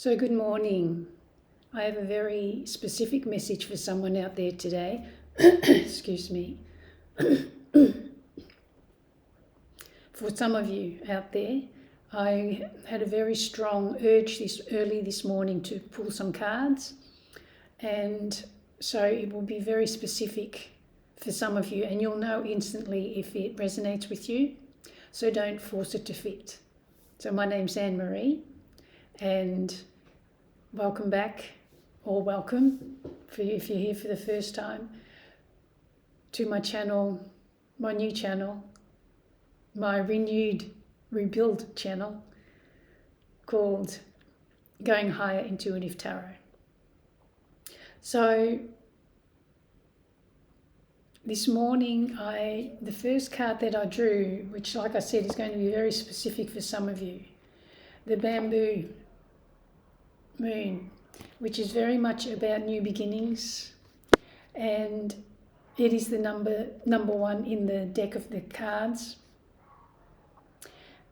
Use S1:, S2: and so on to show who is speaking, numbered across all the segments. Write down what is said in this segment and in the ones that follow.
S1: So good morning. I have a very specific message for someone out there today. Excuse me. For some of you out there, I had a very strong urge early this morning to pull some cards, and so it will be very specific for some of you, and you'll know instantly if it resonates with you, so don't force it to fit. So my name's Annemarie, and welcome back, or welcome for you if you're here for the first time, to my channel, my new channel, my rebuild channel called Going Higher Intuitive Tarot. So this morning, the first card that I drew, which like I said is going to be very specific for some of you, the Bamboo Moon, which is very much about new beginnings, and it is the number one in the deck of the cards.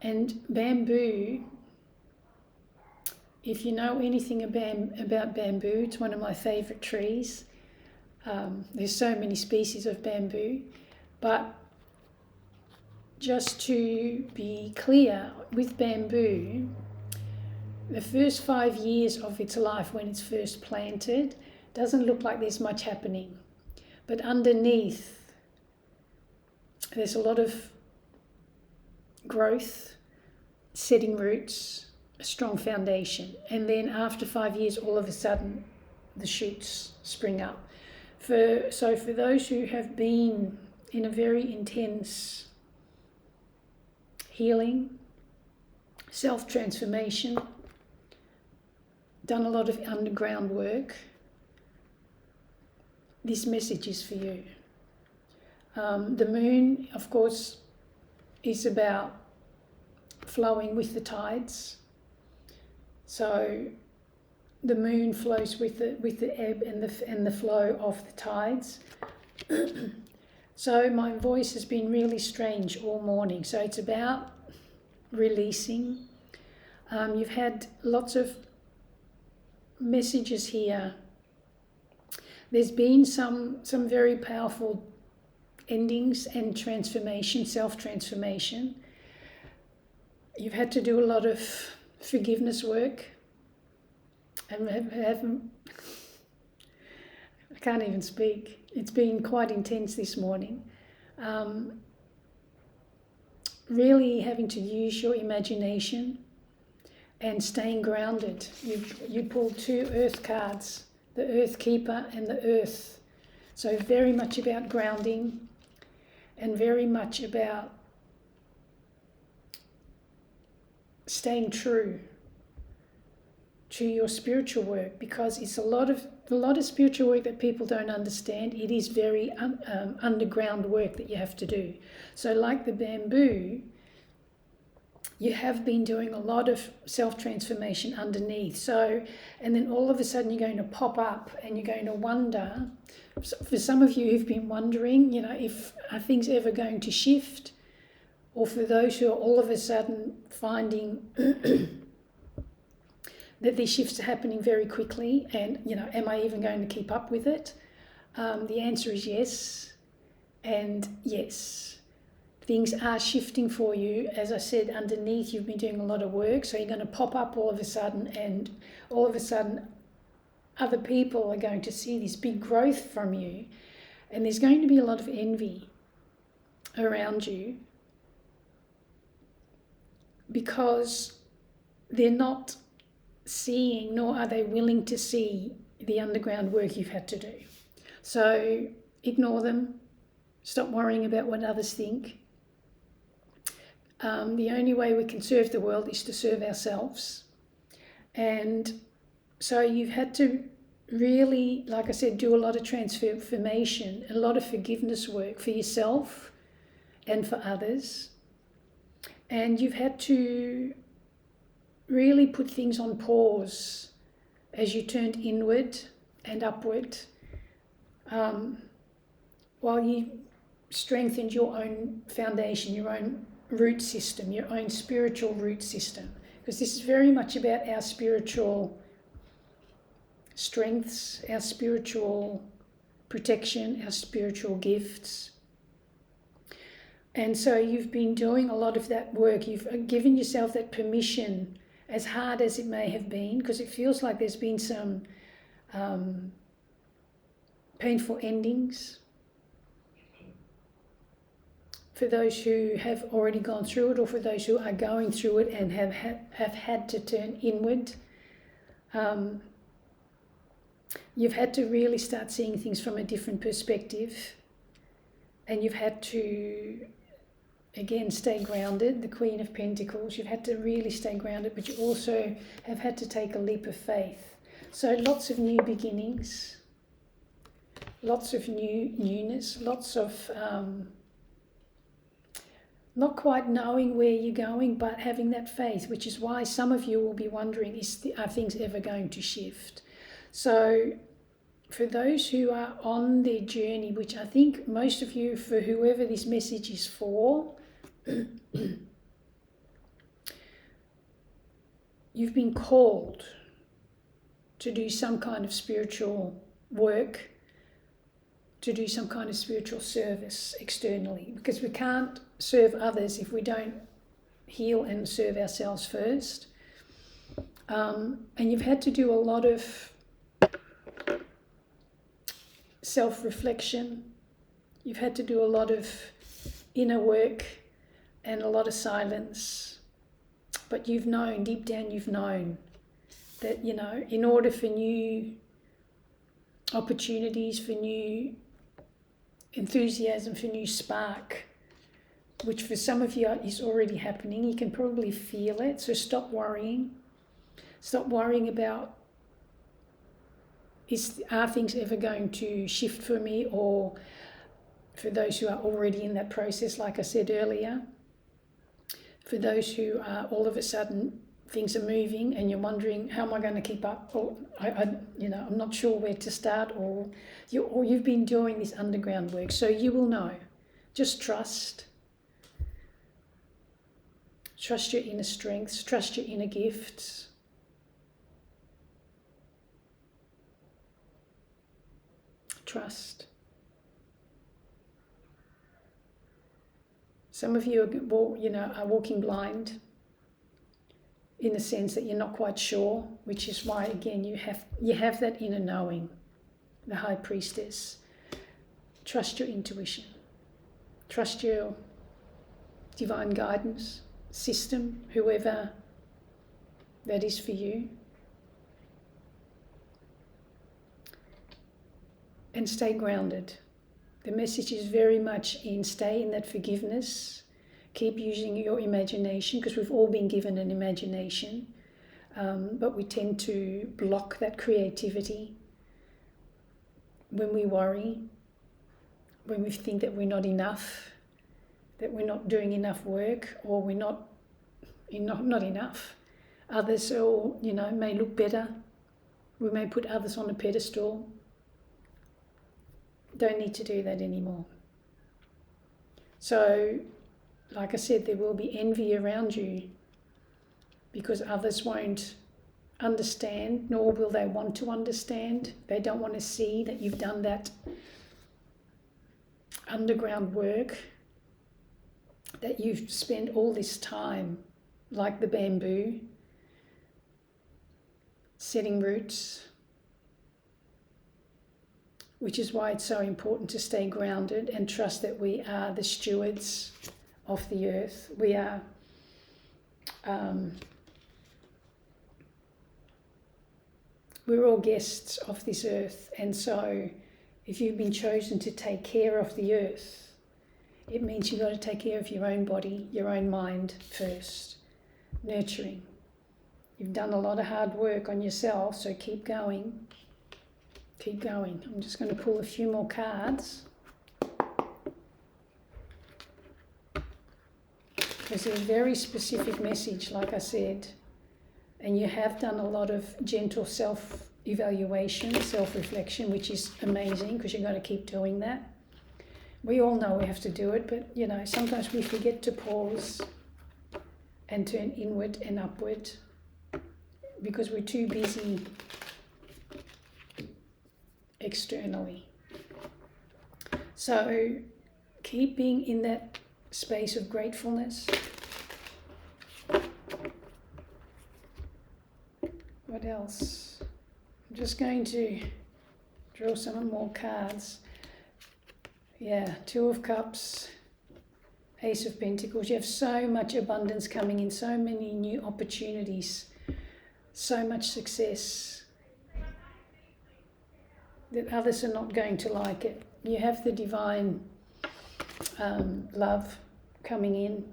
S1: And bamboo, if you know anything about bamboo, it's one of my favourite trees. There's so many species of bamboo, but just to be clear, with bamboo, the first 5 years of its life when it's first planted doesn't look like there's much happening. But underneath, there's a lot of growth, setting roots, a strong foundation. And then after 5 years, all of a sudden, the shoots spring up. So for those who have been in a very intense healing, self-transformation, done a lot of underground work, this message is for you. The moon, of course, is about flowing with the tides. So the moon flows with the ebb and the flow of the tides. So my voice has been really strange all morning. So it's about releasing. You've had lots of messages here. There's been some very powerful endings and transformation, self-transformation. You've had to do a lot of forgiveness work. I can't even speak. It's been quite intense this morning. Really having to use your imagination and staying grounded. You pulled 2 earth cards, the Earth Keeper and the Earth. So very much about grounding and very much about staying true to your spiritual work, because it's a lot of spiritual work that people don't understand. It is very underground work that you have to do. So like the bamboo, you have been doing a lot of self-transformation underneath. So, and then all of a sudden you're going to pop up and you're going to wonder, for some of you who've been wondering, if are things ever going to shift? Or for those who are all of a sudden finding that these shifts are happening very quickly and, am I even going to keep up with it? The answer is yes and yes. Things are shifting for you. As I said, underneath you've been doing a lot of work, so you're going to pop up all of a sudden, and all of a sudden other people are going to see this big growth from you, and there's going to be a lot of envy around you because they're not seeing, nor are they willing to see the underground work you've had to do. So ignore them. Stop worrying about what others think. The only way we can serve the world is to serve ourselves. And so you've had to really, like I said, do a lot of transformation, a lot of forgiveness work for yourself and for others. And you've had to really put things on pause as you turned inward and upward, while you strengthened your own foundation, your own root system, your own spiritual root system, because this is very much about our spiritual strengths, our spiritual protection, our spiritual gifts. And so you've been doing a lot of that work. You've given yourself that permission, as hard as it may have been, because it feels like there's been some painful endings for those who have already gone through it, or for those who are going through it and have had to turn inward. You've had to really start seeing things from a different perspective, and you've had to, again, stay grounded. The Queen of Pentacles, you've had to really stay grounded, but you also have had to take a leap of faith. So lots of new beginnings, lots of newness, lots of not quite knowing where you're going, but having that faith, which is why some of you will be wondering, are things ever going to shift? So for those who are on their journey, which I think most of you, for whoever this message is for, you've been called to do some kind of spiritual work, to do some kind of spiritual service externally, because we can't serve others if we don't heal and serve ourselves first. And you've had to do a lot of self-reflection. You've had to do a lot of inner work and a lot of silence. But you've known, deep down you've known that, in order for new opportunities, for new enthusiasm, for new spark, which for some of you is already happening, you can probably feel it. So stop worrying. Stop worrying about, are things ever going to shift for me? Or for those who are already in that process, like I said earlier, for those who are all of a sudden things are moving and you're wondering, how am I going to keep up? Or I'm not sure where to start, or you've been doing this underground work, so you will know. Just trust. Trust your inner strengths, trust your inner gifts. Trust. Some of you are walking blind, in the sense that you're not quite sure, which is why, again, you have that inner knowing, the High Priestess. Trust your intuition. Trust your divine guidance system, whoever that is for you. And stay grounded. The message is very much stay in that forgiveness. Keep using your imagination, because we've all been given an imagination, but we tend to block that creativity when we worry, when we think that we're not enough, that we're not doing enough work, or we're not enough. Others may look better. We may put others on a pedestal. Don't need to do that anymore. So, like I said, there will be envy around you, because others won't understand, nor will they want to understand. They don't want to see that you've done that underground work, that you've spent all this time, like the bamboo, setting roots, which is why it's so important to stay grounded and trust that we are the stewards of the earth. We are we're all guests of this earth, and so if you've been chosen to take care of the earth, it means you've got to take care of your own body, your own mind first. Nurturing. You've done a lot of hard work on yourself, so keep going. Keep going. I'm just going to pull a few more cards, because there's a very specific message, like I said, and you have done a lot of gentle self-evaluation, self-reflection, which is amazing, because you're going to keep doing that. We all know we have to do it, but sometimes we forget to pause and turn inward and upward, because we're too busy externally. So keep being in that space of gratefulness. What else? I'm just going to draw some more cards. Yeah, Two of Cups, Ace of Pentacles. You have so much abundance coming in, so many new opportunities, so much success that others are not going to like it. You have the divine love coming in,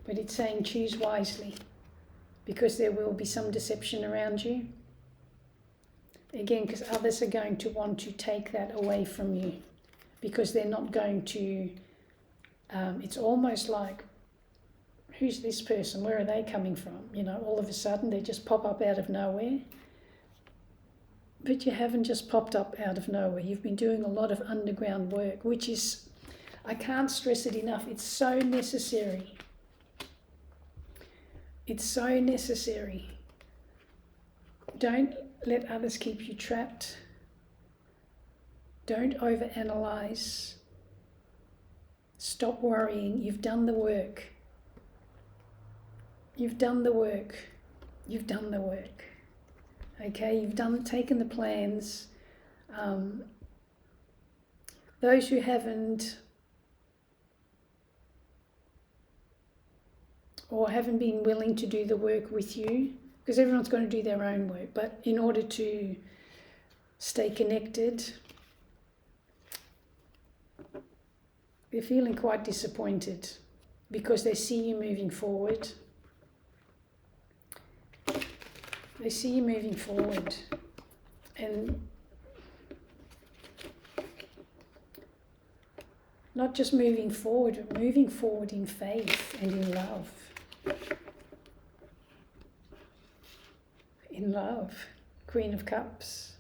S1: but it's saying choose wisely, because there will be some deception around you. Again, because others are going to want to take that away from you, because they're not going to, it's almost like, who's this person? Where are they coming from? You know, all of a sudden they just pop up out of nowhere. But you haven't just popped up out of nowhere. You've been doing a lot of underground work, which is, I can't stress it enough, it's so necessary. It's so necessary. Don't let others keep you trapped. Don't overanalyze. Stop worrying. You've done the work. You've done the work. You've done the work. Okay, you've taken the plans. Those who haven't, or haven't been willing to do the work with you, because everyone's going to do their own work, but in order to stay connected, they're feeling quite disappointed because they see you moving forward. They see you moving forward, and not just moving forward, but moving forward in faith and in love. In love, Queen of Cups.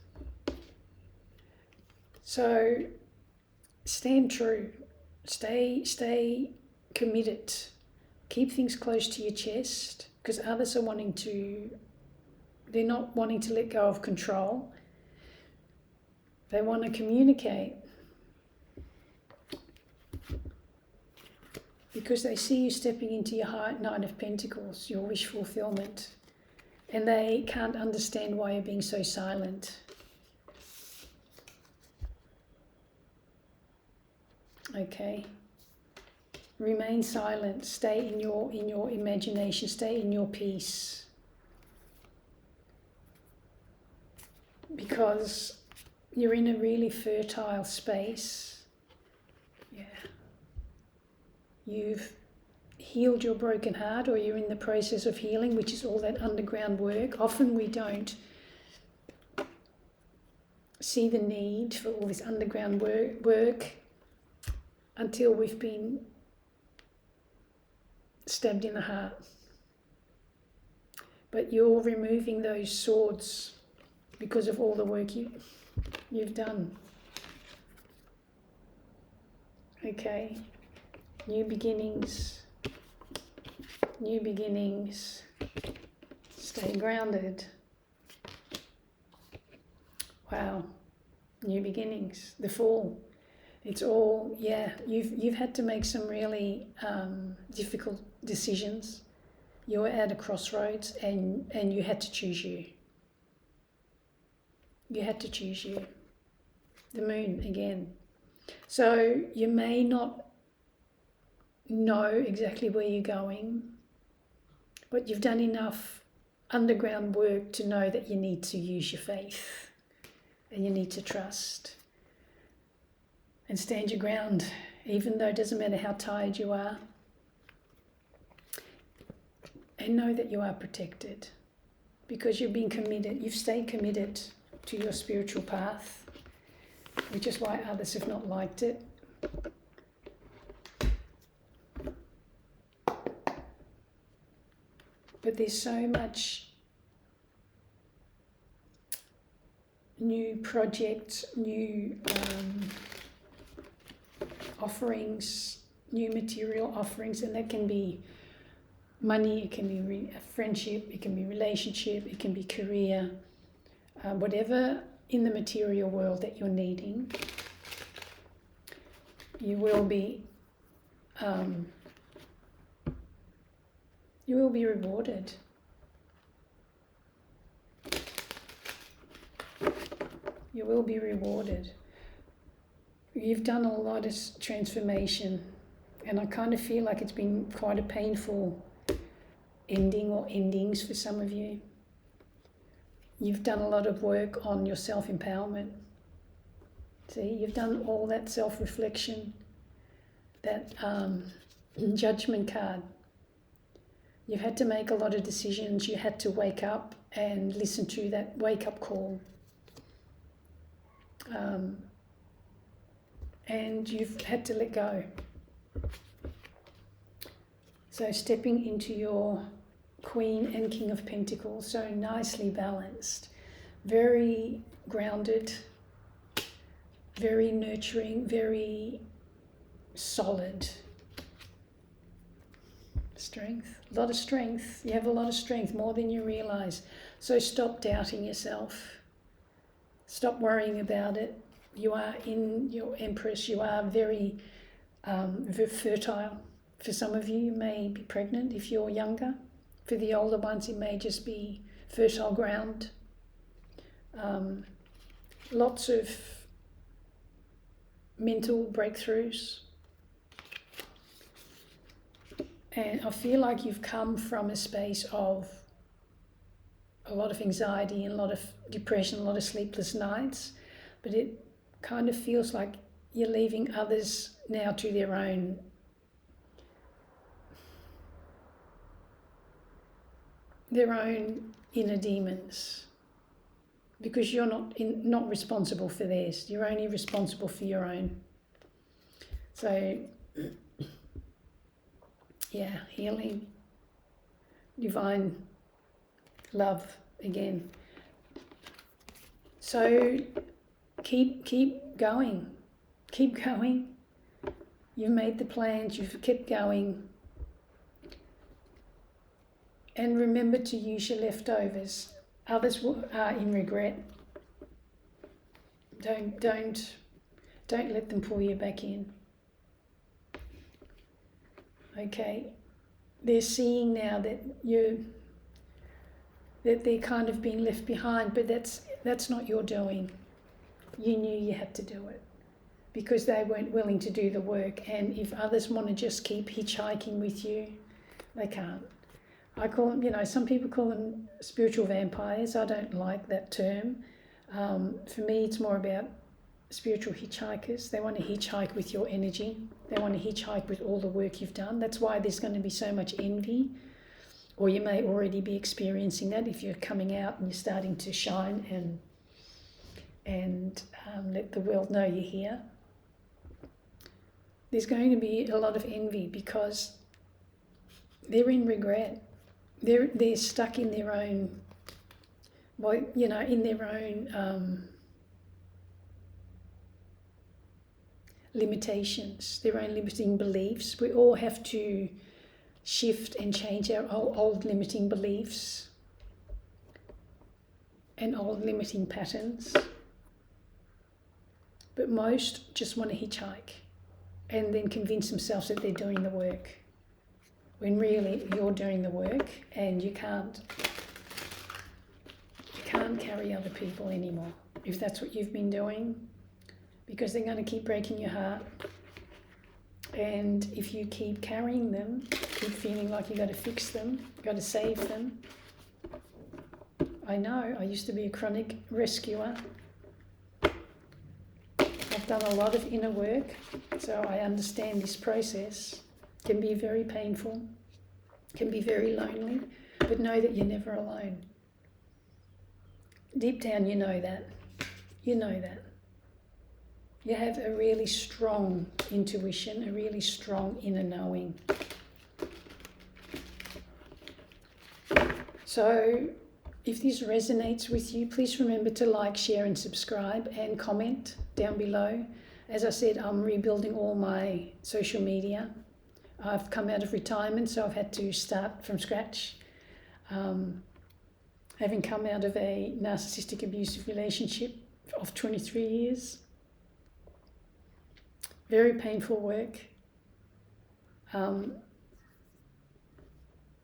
S1: So stand true, stay committed, keep things close to your chest, because others are they're not wanting to let go of control. They want to communicate because they see you stepping into your Nine of Pentacles, your wish fulfillment, and they can't understand why you're being so silent. Okay. Remain silent. Stay in your imagination. Stay in your peace. Because you're in a really fertile space. Yeah. You've healed your broken heart, or you're in the process of healing, which is all that underground work. Often we don't see the need for all this underground work until we've been stabbed in the heart. But you're removing those swords because of all the work you've done. Okay, new beginnings. New beginnings. Stay grounded. Wow, new beginnings. The Fool. It's all, yeah, you've had to make some really difficult decisions. You were at a crossroads and you had to choose you. You had to choose you. The Moon again. So you may not know exactly where you're going, but you've done enough underground work to know that you need to use your faith and you need to trust and stand your ground, even though it doesn't matter how tired you are. And know that you are protected because you've been committed, you've stayed committed to your spiritual path, which is why others have not liked it. But there's so much new projects, new offerings, new material offerings, and that can be money, it can be friendship, it can be relationship, it can be career, whatever in the material world that you're needing, you will be rewarded. You will be rewarded. You've done a lot of transformation, and I kind of feel like it's been quite a painful ending or endings for some of you. You've done a lot of work on your self-empowerment. See, you've done all that self-reflection, that judgment card. You've had to make a lot of decisions. You had to wake up and listen to that wake-up call. And you've had to let go. So stepping into your Queen and King of Pentacles, so nicely balanced, very grounded, very nurturing, very solid. Strength, a lot of strength. You have a lot of strength, more than you realize. So stop doubting yourself. Stop worrying about it. You are in your Empress. You are very fertile. For some of you, you may be pregnant if you're younger. For the older ones, it may just be fertile ground. Lots of mental breakthroughs. And I feel like you've come from a space of a lot of anxiety and a lot of depression, a lot of sleepless nights, but it kind of feels like you're leaving others now to their own inner demons, because you're not responsible for theirs. You're only responsible for your own. So yeah, healing, divine love again. So keep going. Keep going. You've made the plans, you've kept going. And remember to use your leftovers. Others are in regret. Don't let them pull you back in. Okay, they're seeing now that they're kind of being left behind, but that's not your doing. You knew you had to do it because they weren't willing to do the work. And if others want to just keep hitchhiking with you, they can't. I call them, some people call them spiritual vampires. I don't like that term. For me, it's more about spiritual hitchhikers. They want to hitchhike with your energy. They want to hitchhike with all the work you've done. That's why there's going to be so much envy, or you may already be experiencing that if you're coming out and you're starting to shine and let the world know you're here. There's going to be a lot of envy because they're in regret. They're stuck in their own, limitations, their own limiting beliefs. We all have to shift and change our old limiting beliefs and old limiting patterns. But most just want to hitchhike and then convince themselves that they're doing the work, when really you're doing the work and you can't carry other people anymore if that's what you've been doing, because they're going to keep breaking your heart. And if you keep carrying them, keep feeling like you've got to fix them, you've got to save them. I know, I used to be a chronic rescuer. I've done a lot of inner work, so I understand this process. It can be very painful, can be very lonely, but know that you're never alone. Deep down, you know that. You know that. You have a really strong intuition, a really strong inner knowing. So if this resonates with you, please remember to like, share and subscribe and comment down below. As I said, I'm rebuilding all my social media. I've come out of retirement, so I've had to start from scratch. Having come out of a narcissistic abusive relationship of 23 years. Very painful work.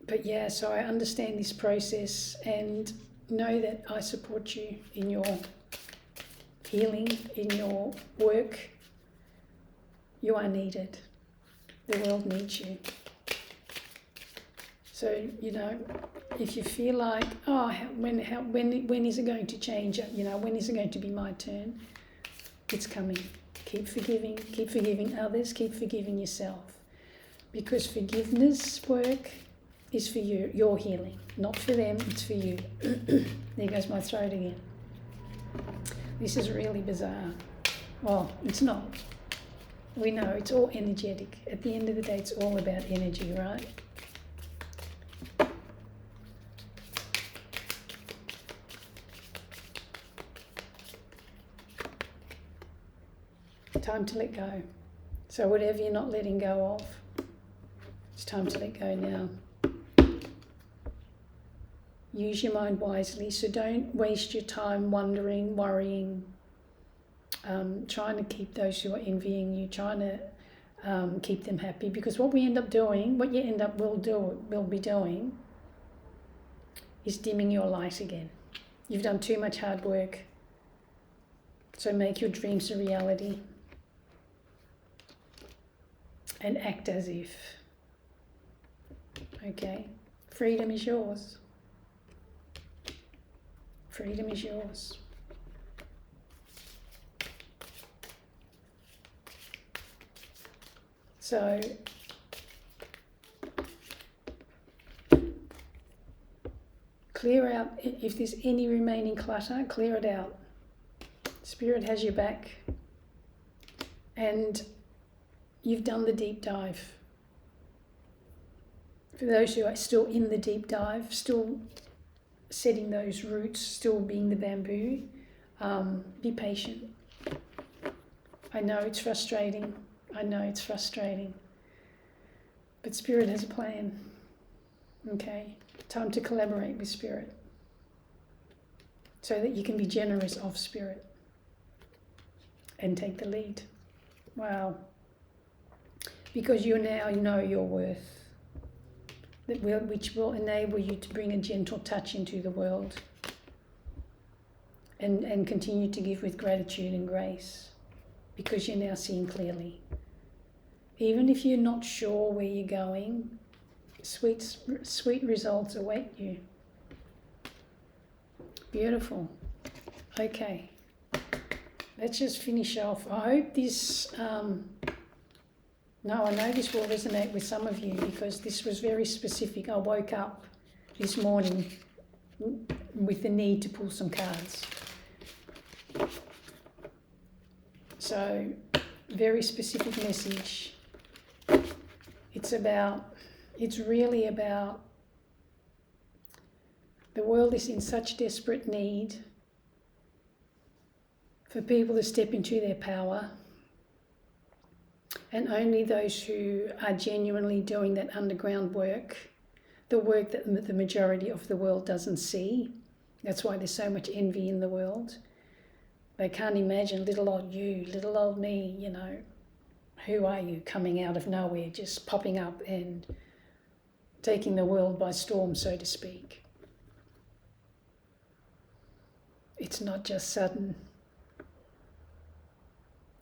S1: But yeah, so I understand this process and know that I support you in your healing, in your work. You are needed. The world needs you. So, if you feel like, when is it going to change? When is it going to be my turn? It's coming. Keep forgiving others, keep forgiving yourself. Because forgiveness work is for you, your healing, not for them, it's for you. There goes my throat again. This is really bizarre. Well, it's not. We know it's all energetic. At the end of the day, it's all about energy, right? Time to let go. So whatever you're not letting go of, it's time to let go now. Use your mind wisely, so don't waste your time wondering, worrying, trying to keep those who are envying you, trying to keep them happy. Because what you will be doing is dimming your light again. You've done too much hard work. So make your dreams a reality. And act as if. Okay? Freedom is yours. Freedom is yours. So, clear out, if there's any remaining clutter, clear it out. Spirit has your back. And you've done the deep dive. For those who are still in the deep dive, still setting those roots, still being the bamboo, be patient. I know it's frustrating. But Spirit has a plan. Okay? Time to collaborate with Spirit. So that you can be generous of Spirit. And take the lead. Wow. Because you now know your worth. Which will enable you to bring a gentle touch into the world. And continue to give with gratitude and grace. Because you're now seeing clearly. Even if you're not sure where you're going, sweet results await you. Beautiful. Okay. Let's just finish off. I hope this... I know this will resonate with some of you because this was very specific. I woke up this morning with the need to pull some cards. So, very specific message. It's really about the world is in such desperate need for people to step into their power. And only those who are genuinely doing that underground work, the work that the majority of the world doesn't see. That's why there's so much envy in the world. They can't imagine little old you, little old me, Who are you coming out of nowhere, just popping up and taking the world by storm, so to speak. It's not just sudden.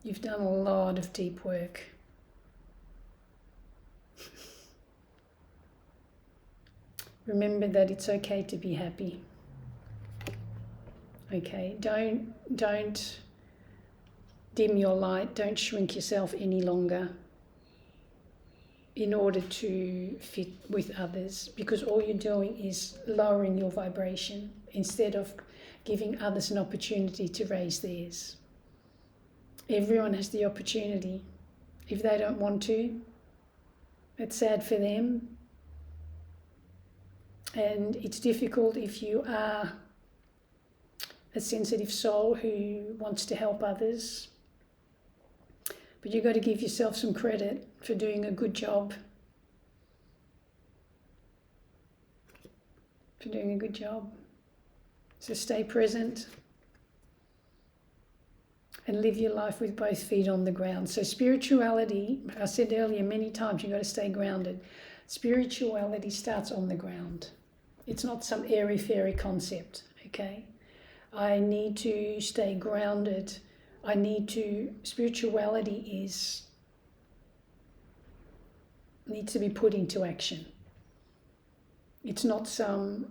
S1: You've done a lot of deep work. Remember that it's okay to be happy. Okay, don't dim your light, don't shrink yourself any longer in order to fit with others, because all you're doing is lowering your vibration instead of giving others an opportunity to raise theirs. Everyone has the opportunity. If they don't want to, it's sad for them. And it's difficult if you are a sensitive soul who wants to help others. But you've got to give yourself some credit for doing a good job. So stay present. and live your life with both feet on the ground. So spirituality, I said earlier many times, you've got to stay grounded. Spirituality starts on the ground. It's not some airy-fairy concept, okay? I need to stay grounded. Spirituality needs to be put into action. It's not some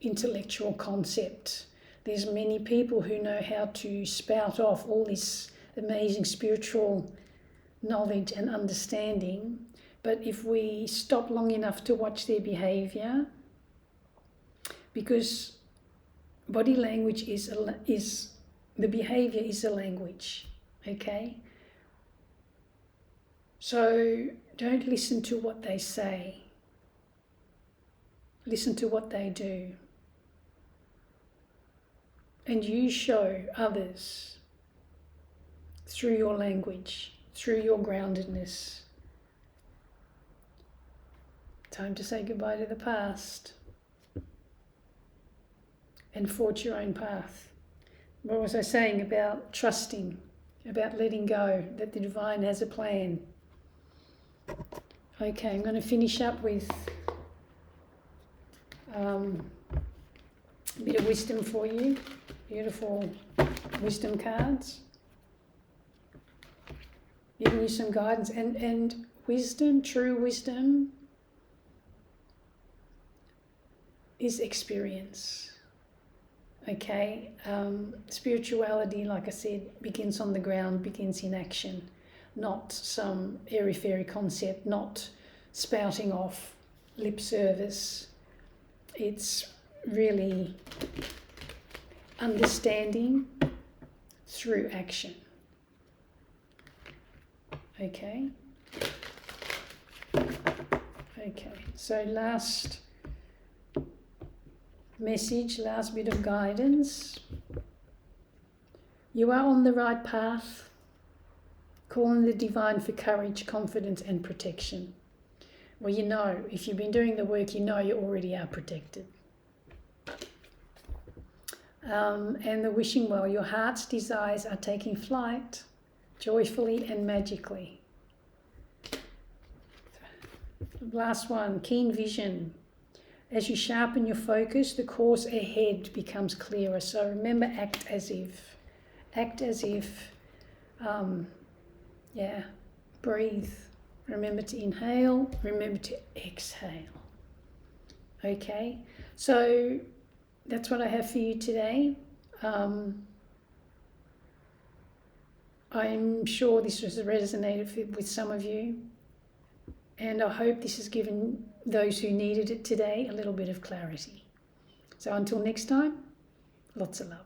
S1: intellectual concept. There's many people who know how to spout off all this amazing spiritual knowledge and understanding, but if we stop long enough to watch their behavior, because body language the behavior is a language, okay? So don't listen to what they say. Listen to what they do. And you show others through your language, through your groundedness. Time to say goodbye to the past and forge your own path. What was I saying about trusting, about letting go, that the divine has a plan? Okay, I'm going to finish up with a bit of wisdom for you. Beautiful wisdom cards. Giving you some guidance. And wisdom, true wisdom, is experience. Okay? Spirituality, like I said, begins on the ground, begins in action. Not some airy-fairy concept, not spouting off lip service. It's really understanding through action. Okay? Okay, so last message, last bit of guidance. You are on the right path. Call on the divine for courage, confidence and protection. Well, you know, if you've been doing the work, you know you already are protected. And the wishing well, your heart's desires are taking flight joyfully and magically. Last one, keen vision. As you sharpen your focus, the course ahead becomes clearer. So remember, act as if. Breathe. Remember to inhale, remember to exhale. Okay, so that's what I have for you today. I'm sure this has resonated with some of you, and I hope this has given those who needed it today a little bit of clarity. So until next time, lots of love.